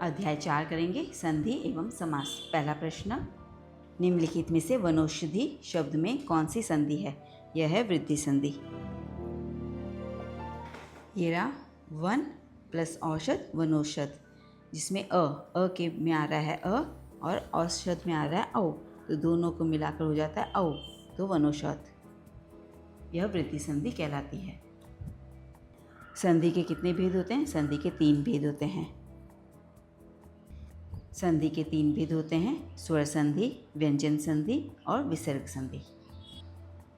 अध्याय 4 करेंगे, संधि एवं समास। पहला प्रश्न, निम्नलिखित में से वनौषधि शब्द में कौन सी संधि है? यह है वृद्धि संधि। ये रहा वन प्लस औषध वनौषध, जिसमें अ के में आ रहा है अ और औषध में आ रहा है औ, तो दोनों को मिलाकर हो जाता है औ, तो वनौषध। यह वृद्धि संधि कहलाती है। संधि के कितने भेद होते हैं? संधि के 3 भेद होते हैं। संधि के 3 भेद होते हैं, स्वर संधि, व्यंजन संधि और विसर्ग संधि।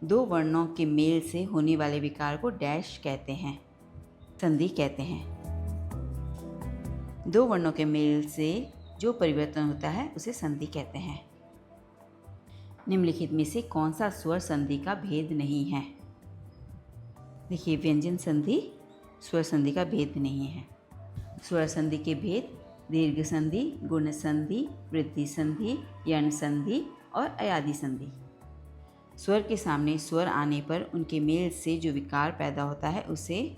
2 वर्णों के मेल से होने वाले विकार को डैश कहते हैं, संधि कहते हैं। 2 वर्णों के मेल से जो परिवर्तन होता है उसे संधि कहते हैं। निम्नलिखित में से कौन सा स्वर संधि का भेद नहीं है? देखिए, व्यंजन संधि स्वर संधि का भेद नहीं है। स्वर संधि के भेद दीर्घ संधि, गुण संधि, वृद्धि संधि, यण संधि और अयादि संधि। स्वर के सामने स्वर आने पर उनके मेल से जो विकार पैदा होता है उसे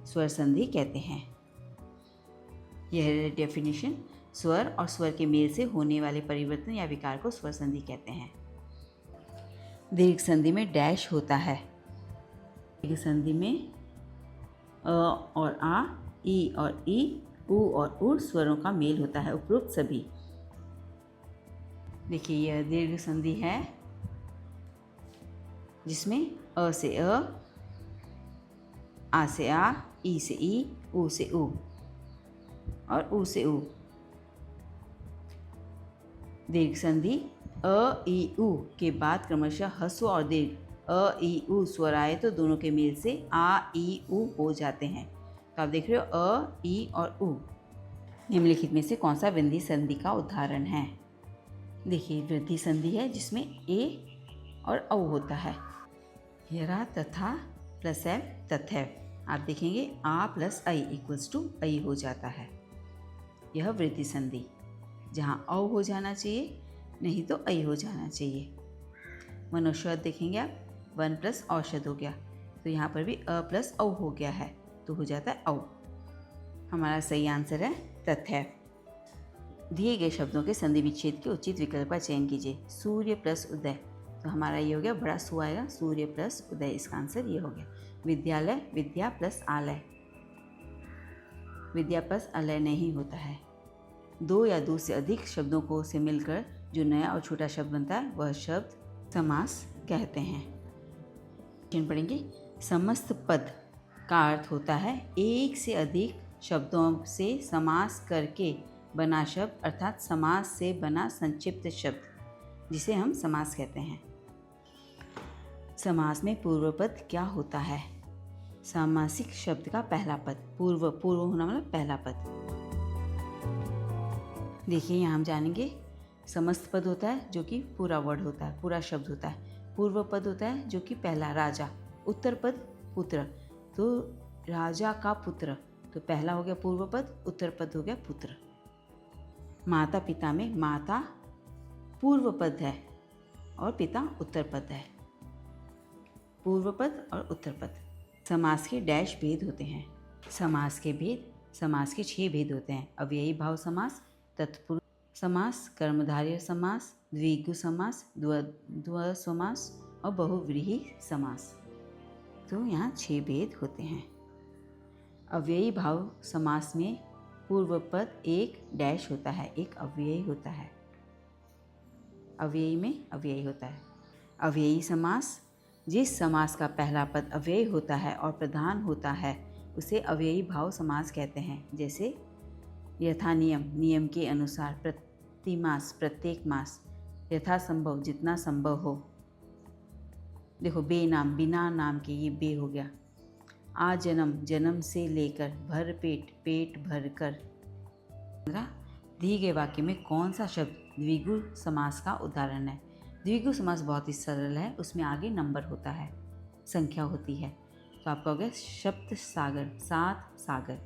स्वर संधि कहते हैं। यह है डेफिनेशन। स्वर और स्वर के मेल से होने वाले परिवर्तन या विकार को स्वर संधि कहते हैं। दीर्घ संधि में डैश होता है। दीर्घ संधि में अ और आ, ई और ई, उ और उ स्वरों का मेल होता है, उपरोक्त सभी। देखिए, यह दीर्घ संधि है जिसमें अ से अ, आ से आ, ई से ई, उ से उ और उ से उ। दीर्घ संधि अ, ई, उ के बाद क्रमशः ह्रस्व और दीर्घ अ, ई, उ स्वर आए तो दोनों के मेल से आ, ई, उ हो जाते हैं। तो आप देख रहे हो अ, ई और उ। निम्नलिखित में से कौन सा वृद्धि संधि का उदाहरण है? देखिए, वृद्धि संधि है जिसमें ए और औ होता है। यह रहा तथा प्लस एव तथैव। आप देखेंगे आ प्लस आई इक्वल्स टू आई हो जाता है। यह वृद्धि संधि, जहाँ औ हो जाना चाहिए, नहीं तो आई हो जाना चाहिए। वनौषध देखेंगे आप, वन प्लस औषध हो गया, तो यहाँ पर भी अ प्लस औ हो गया है, तो हो जाता है औ। हमारा सही आंसर है तथैव। दिए गए शब्दों के संधि विच्छेद के उचित विकल्प का चयन कीजिए। सूर्य प्लस उदय, तो हमारा ये हो गया, बड़ा सु आएगा, सूर्य प्लस उदय, इसका आंसर ये हो गया। विद्यालय, विद्या प्लस आलय, विद्या प्लस आलय नहीं होता है। 2 या 2 से अधिक शब्दों को से मिलकर जो नया और छोटा शब्द बनता है वह शब्द समास कहते हैं। पढ़ेंगे, समस्त पद का अर्थ होता है एक से अधिक शब्दों से समास करके बना शब्द, अर्थात समास से बना संक्षिप्त शब्द, जिसे हम समास कहते हैं। समास में पूर्व पद क्या होता है? सामासिक शब्द का पहला पद। पूर्व होना मतलब पहला पद। देखिए, यहाँ हम जानेंगे, समस्त पद होता है जो कि पूरा वर्ड होता है, पूरा शब्द होता है। पूर्व पद होता है जो कि पहला राजा। उत्तर पद पुत्र, तो राजा का पुत्र, तो पहला हो गया पूर्व पद, उत्तर पद हो गया पुत्र। माता पिता में माता पूर्व पद है और पिता उत्तर पद है। पूर्व पद और उत्तर पद। समास के डैश भेद होते हैं। समास के 6 भेद होते हैं। अव्ययी भाव समास, तत्पुरुष समास, कर्मधारय समास, द्विगु समास, द्वंद्व समास और बहुव्रीहि समास। तो यहाँ 6 भेद होते हैं। अव्ययी भाव समास में पूर्व पद एक डैश होता है, एक अव्ययी होता है। अव्ययी में अव्ययी होता है। अव्ययी समास, जिस समास का पहला पद अव्ययी होता है और प्रधान होता है उसे अव्ययी भाव समास कहते हैं। जैसे यथा नियम, नियम के अनुसार, प्रतिमास, प्रत्येक मास, यथा संभव, जितना संभव हो। देखो, बेनाम, बिना नाम के, ये बे हो गया। आ जन्म, जन्म से लेकर, भर पेट, पेट भर कर। दिए गए वाक्य में कौन सा शब्द द्विगु समास का उदाहरण है? द्विगु समास बहुत ही सरल है, उसमें आगे नंबर होता है, संख्या होती है। तो आपका हो गया सप्त सागर, 7 सागर।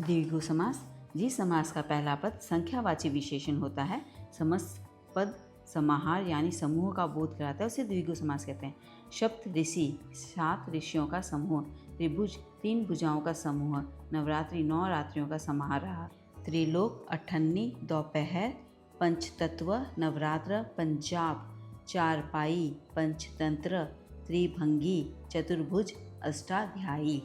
द्विगु समास, जिस समास का पहला पद संख्यावाची विशेषण होता है, समस्त पद समाहार यानी समूह का बोध कराता है, उसे द्विगु समास कहते हैं। सप्त ऋषि, 7 ऋषियों का समूह, त्रिभुज 3 भुजाओं का समूह, नवरात्रि 9 रात्रियों का समाहार रहा। त्रिलोक, अठन्नी, दोपहर, पंचतत्व, नवरात्र, पंजाब, चारपाई, पंचतंत्र, त्रिभंगी, चतुर्भुज, अष्टाध्यायी।